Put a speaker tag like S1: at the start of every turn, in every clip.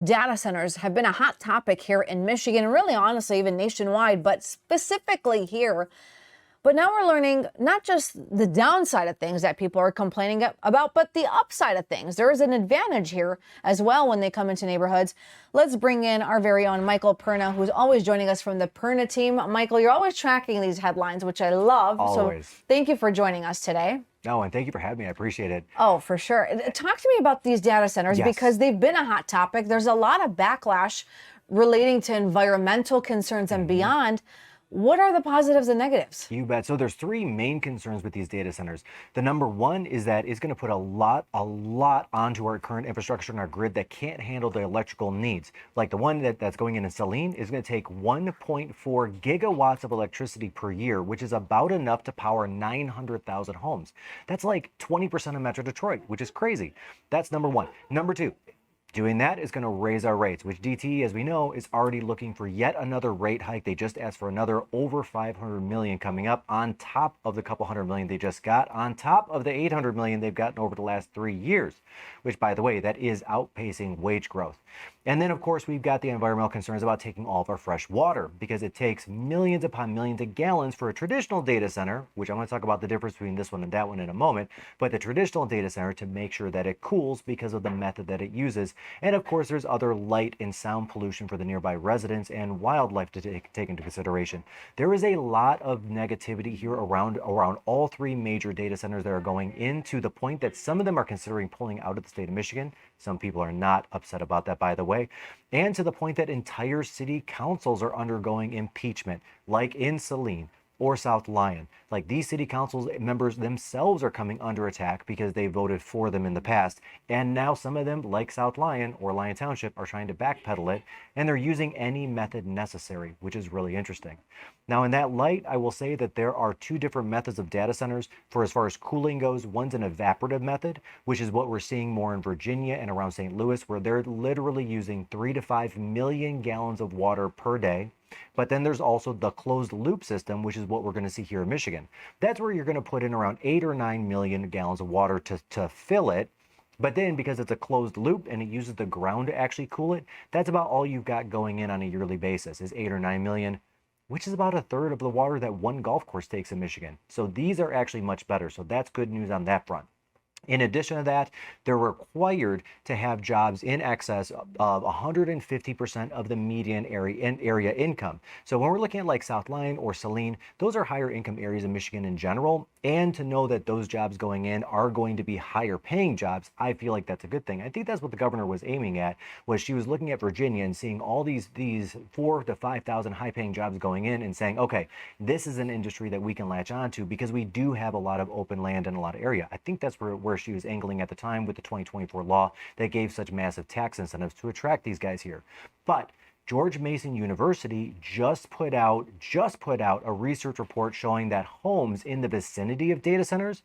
S1: Data centers have been a hot topic here in Michigan, and really honestly, even nationwide, but specifically here. But now we're learning not just the downside of things that people are complaining about, but the upside of things. There is an advantage here as well when they come into neighborhoods. Let's bring in our very own Michael Perna, who's always joining us from the Perna team. Michael, you're always tracking these headlines, which I love.
S2: Always.
S1: So thank you for joining us today.
S2: No, and thank you for having me. I appreciate it.
S1: Oh, for sure. Talk to me about these data centers
S2: Yes.
S1: because they've been a hot topic. There's a lot of backlash relating to environmental concerns and beyond. What are the positives and negatives?
S2: You bet. So there's three main concerns with these data centers. The number one is that it's going to put a lot onto our current infrastructure and our grid that can't handle the electrical needs. Like the one that's going in Saline is going to take 1.4 gigawatts of electricity per year, which is about enough to power 900,000 homes. That's like 20% of Metro Detroit, which is crazy. That's number one. Number two, doing that is going to raise our rates, which DTE, as we know, is already looking for yet another rate hike. They just asked for another over $500 million coming up on top of the couple hundred million they just got, on top of the $800 million they've gotten over the last 3 years, which, by the way, that is outpacing wage growth. And then, of course, we've got the environmental concerns about taking all of our fresh water because it takes millions upon millions of gallons for a traditional data center, which I'm going to talk about the difference between this one and that one in a moment, but the traditional data center to make sure that it cools because of the method that it uses. And of course, there's other light and sound pollution for the nearby residents and wildlife to take into consideration. There is a lot of negativity here around all three major data centers that are going in, to the point that some of them are considering pulling out of the state of Michigan. Some people are not upset about that, by the way. And to the point that entire city councils are undergoing impeachment, like in Saline or South Lyon. Like, these city council members themselves are coming under attack because they voted for them in the past. And now some of them, like South Lyon or Lyon Township, are trying to backpedal it, and they're using any method necessary, which is really interesting. Now, in that light, I will say that there are two different methods of data centers for as far as cooling goes. One's an evaporative method, which is what we're seeing more in Virginia and around St. Louis, where they're literally using 3 to 5 million gallons of water per day. But then there's also the closed loop system, which is what we're going to see here in Michigan. That's where you're going to put in around 8 or 9 million gallons of water to fill it. But then, because it's a closed loop and it uses the ground to actually cool it, that's about all you've got going in on a yearly basis is 8 or 9 million, which is about a third of the water that one golf course takes in Michigan. So these are actually much better. So that's good news on that front. In addition to that, they're required to have jobs in excess of 150% of the median area income. So when we're looking at like South Lyon or Saline, those are higher income areas in Michigan in general. And to know that those jobs going in are going to be higher paying jobs, I feel like that's a good thing. I think that's what the governor was aiming at, was she was looking at Virginia and seeing all these 4,000 to 5,000 high paying jobs going in and saying, okay, this is an industry that we can latch onto because we do have a lot of open land and a lot of area. I think that's where she was angling at the time with the 2024 law that gave such massive tax incentives to attract these guys here. But George Mason University just put out a research report showing that homes in the vicinity of data centers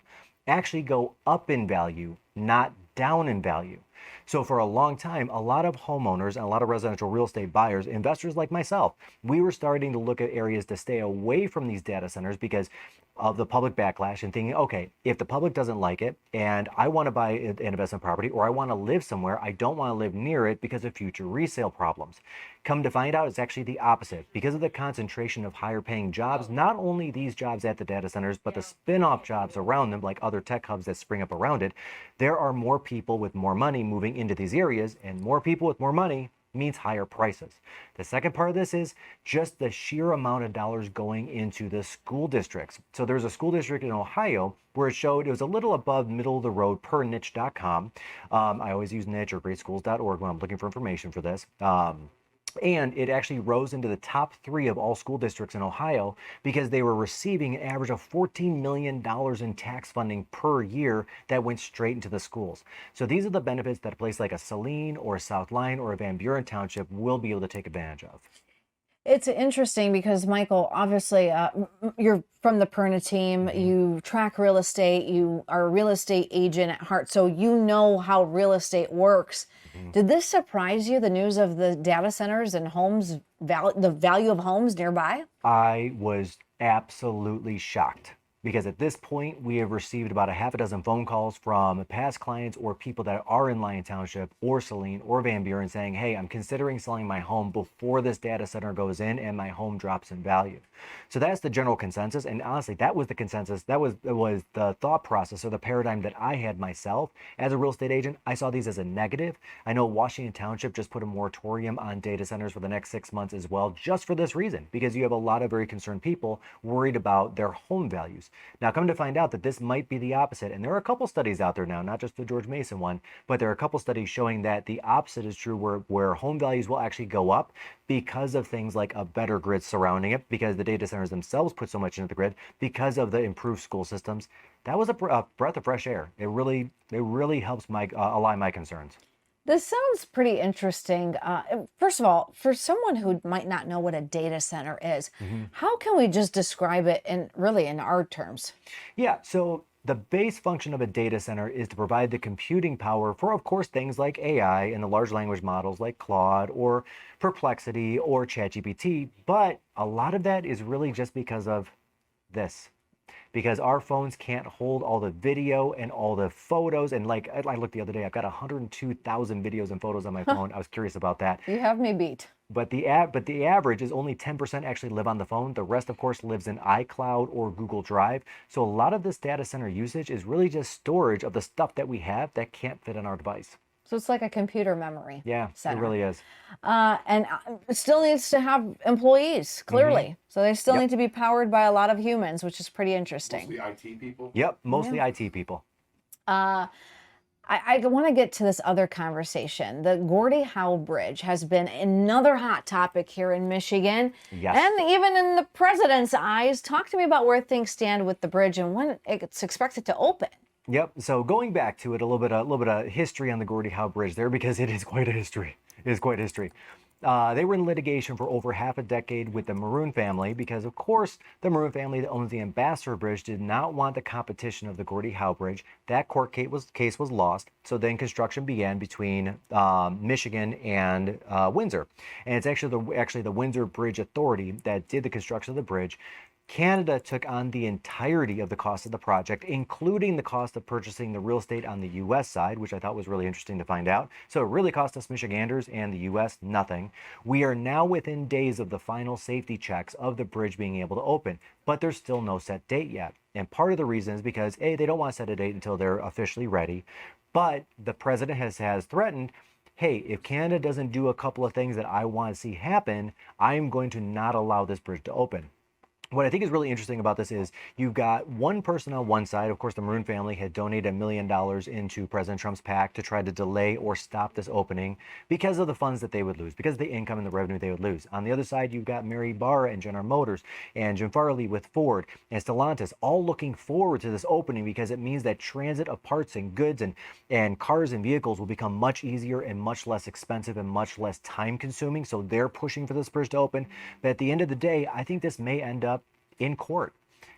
S2: actually go up in value, not down in value. So for a long time, a lot of homeowners and a lot of residential real estate buyers, investors like myself, we were starting to look at areas to stay away from these data centers because of the public backlash, and thinking, okay, if the public doesn't like it and I want to buy an investment property or I want to live somewhere, I don't want to live near it because of future resale problems. Come to find out, it's actually the opposite. Because of the concentration of higher paying jobs, not only these jobs at the data centers, but the spin-off jobs around them, like other tech hubs that spring up around it, there are more people with more money moving into these areas, and more people with more money means higher prices. The second part of this is just the sheer amount of dollars going into the school districts. So there's a school district in Ohio where it showed it was a little above middle of the road per niche.com. I always use niche or greatschools.org when I'm looking for information for this. And it actually rose into the top 3 of all school districts in Ohio because they were receiving an average of $14 million in tax funding per year that went straight into the schools. So these are the benefits that a place like a Saline or a South Lyon or a Van Buren Township will be able to take advantage of.
S1: It's interesting because, Michael, obviously, you're from the Perna team. You track real estate. You are a real estate agent at heart, so you know how real estate works. Did this surprise you, the news of the data centers and homes, the value of homes nearby?
S2: I was absolutely shocked. because at this point we have received about a half a dozen phone calls from past clients or people that are in Lyon Township or Saline or Van Buren saying, hey, I'm considering selling my home before this data center goes in and my home drops in value. So that's the general consensus. And honestly, that was the consensus. That was the thought process or the paradigm that I had myself as a real estate agent. I saw these as a negative. I know Washington Township just put a moratorium on data centers for the next 6 months as well, just for this reason, because you have a lot of very concerned people worried about their home values. Now, come to find out that this might be the opposite. And there are a couple studies out there now, not just the George Mason one, but there are a couple studies showing that the opposite is true, where home values will actually go up because of things like a better grid surrounding it, because the data centers themselves put so much into the grid, because of the improved school systems. That was a breath of fresh air. It really helps allay my concerns.
S1: This sounds pretty interesting. First of all, for someone who might not know what a data center is, how can we just describe it in our terms?
S2: Yeah, so the base function of a data center is to provide the computing power for, of course, things like AI and the large language models like Claude or Perplexity or ChatGPT. But a lot of that is really just because of this. Because our phones can't hold all the video and all the photos. And like I looked the other day, I've got 102,000 videos and photos on my phone. I was curious about that.
S1: You have me beat.
S2: But the average is only 10% actually live on the phone. The rest, of course, lives in iCloud or Google Drive. So a lot of this data center usage is really just storage of the stuff that we have that can't fit on our device.
S1: So it's like a computer memory.
S2: Yeah,
S1: center.
S2: It really is.
S1: And it still needs to have employees, clearly. So they still need to be powered by a lot of humans, which is pretty interesting.
S3: Mostly IT people?
S2: Yep, mostly IT people.
S1: I want to get to this other conversation. The Gordie Howe Bridge has been another hot topic here in Michigan.
S2: Yes.
S1: And even in the president's eyes. Talk to me about where things stand with the bridge and when it's expected to open.
S2: Yep. So going back to it, a little bit of history on the Gordie Howe Bridge there, because it is quite a history. It is quite history. They were in litigation for over half a decade with the Maroon family because, of course, the Maroon family that owns the Ambassador Bridge did not want the competition of the Gordie Howe Bridge. That court case was lost. So then construction began between Michigan and Windsor. And it's actually the Windsor Bridge Authority that did the construction of the bridge. Canada took on the entirety of the cost of the project, including the cost of purchasing the real estate on the U.S. side, which I thought was really interesting to find out. So it really cost us Michiganders and the U.S. nothing. We are now within days of the final safety checks of the bridge being able to open, but there's still no set date yet. And part of the reason is because, A, they don't want to set a date until they're officially ready, but the president has threatened, hey, if Canada doesn't do a couple of things that I want to see happen, I'm going to not allow this bridge to open. What I think is really interesting about this is you've got one person on one side. Of course, the Maroon family had donated $1 million into President Trump's PAC to try to delay or stop this opening because of the funds that they would lose, because of the income and the revenue they would lose. On the other side, you've got Mary Barra and General Motors and Jim Farley with Ford and Stellantis all looking forward to this opening because it means that transit of parts and goods and cars and vehicles will become much easier and much less expensive and much less time consuming. So they're pushing for this bridge to open. But at the end of the day, I think this may end up in court.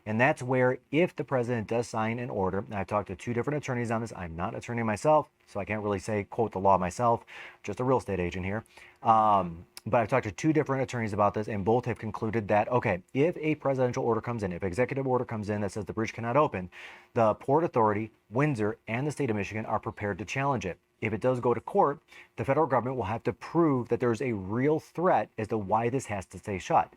S2: And that's where, if the president does sign an order, and I've talked to two different attorneys on this. I'm not an attorney myself, so I can't really say, quote the law myself, just a real estate agent here. But I've talked to two different attorneys about this, and both have concluded that, okay, if a presidential order comes in, if executive order comes in that says the bridge cannot open, the Port Authority, Windsor, and the state of Michigan are prepared to challenge it. If it does go to court, the federal government will have to prove that there's a real threat as to why this has to stay shut.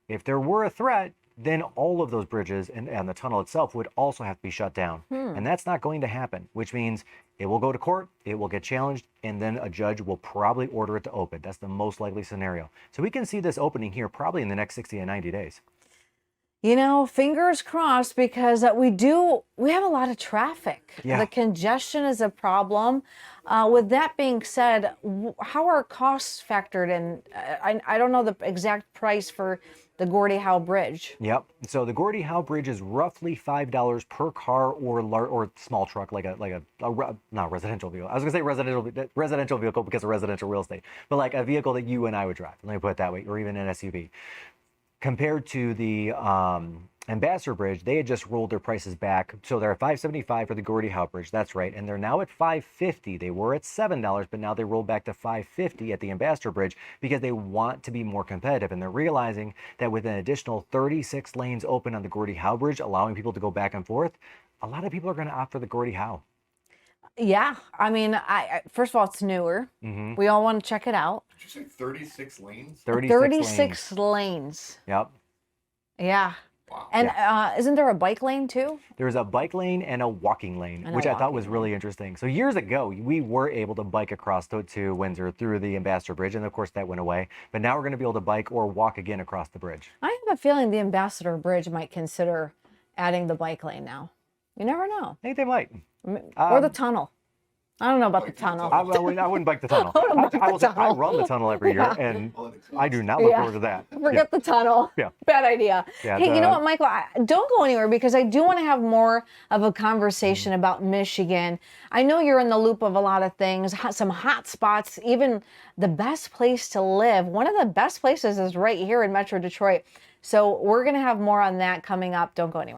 S2: If there were a threat, then all of those bridges and the tunnel itself would also have to be shut down. And that's not going to happen, which means it will go to court, it will get challenged, and then a judge will probably order it to open. That's the most likely scenario. So we can see this opening here probably in the next 60 to 90 days.
S1: You know, fingers crossed, because we have a lot of traffic.
S2: Yeah.
S1: The congestion is a problem. With that being said, how are costs factored in? I don't know the exact price for the Gordie Howe Bridge.
S2: Yep. So the Gordie Howe Bridge is roughly $5 per car or small truck, like a not residential vehicle. I was gonna say residential vehicle because of residential real estate, but like a vehicle that you and I would drive. Let me put it that way, or even an SUV. Compared to the Ambassador Bridge, they had just rolled their prices back. So they're at $575 for the Gordie Howe Bridge. That's right. And they're now at $550. They were at $7, but now they rolled back to $550 at the Ambassador Bridge because they want to be more competitive. And they're realizing that with an additional 36 lanes open on the Gordie Howe Bridge, allowing people to go back and forth, a lot of people are going to opt for the Gordie Howe.
S1: Yeah, I mean, I first of all, it's newer. We all want to check it out.
S3: Did you say 36 lanes?
S1: 36 lanes.
S2: Yep.
S1: Yeah.
S3: Wow.
S1: And isn't there a bike lane too?
S2: There's a bike lane and a walking lane, which I thought was really interesting. So years ago, we were able to bike across to Windsor through the Ambassador Bridge, and of course that went away. But now we're going to be able to bike or walk again across the bridge.
S1: I have a feeling the Ambassador Bridge might consider adding the bike lane now. You never know.
S2: I think they might.
S1: Or the tunnel. I don't know about the tunnel.
S2: I wouldn't bike the tunnel. I run the tunnel every year, and I do not look forward to that.
S1: Forget the tunnel.
S2: Yeah.
S1: Bad idea.
S2: Yeah,
S1: hey, you know what, Michael? Don't go anywhere because I do want to have more of a conversation about Michigan. I know you're in the loop of a lot of things, some hot spots, even the best place to live. One of the best places is right here in Metro Detroit. So we're going to have more on that coming up. Don't go anywhere.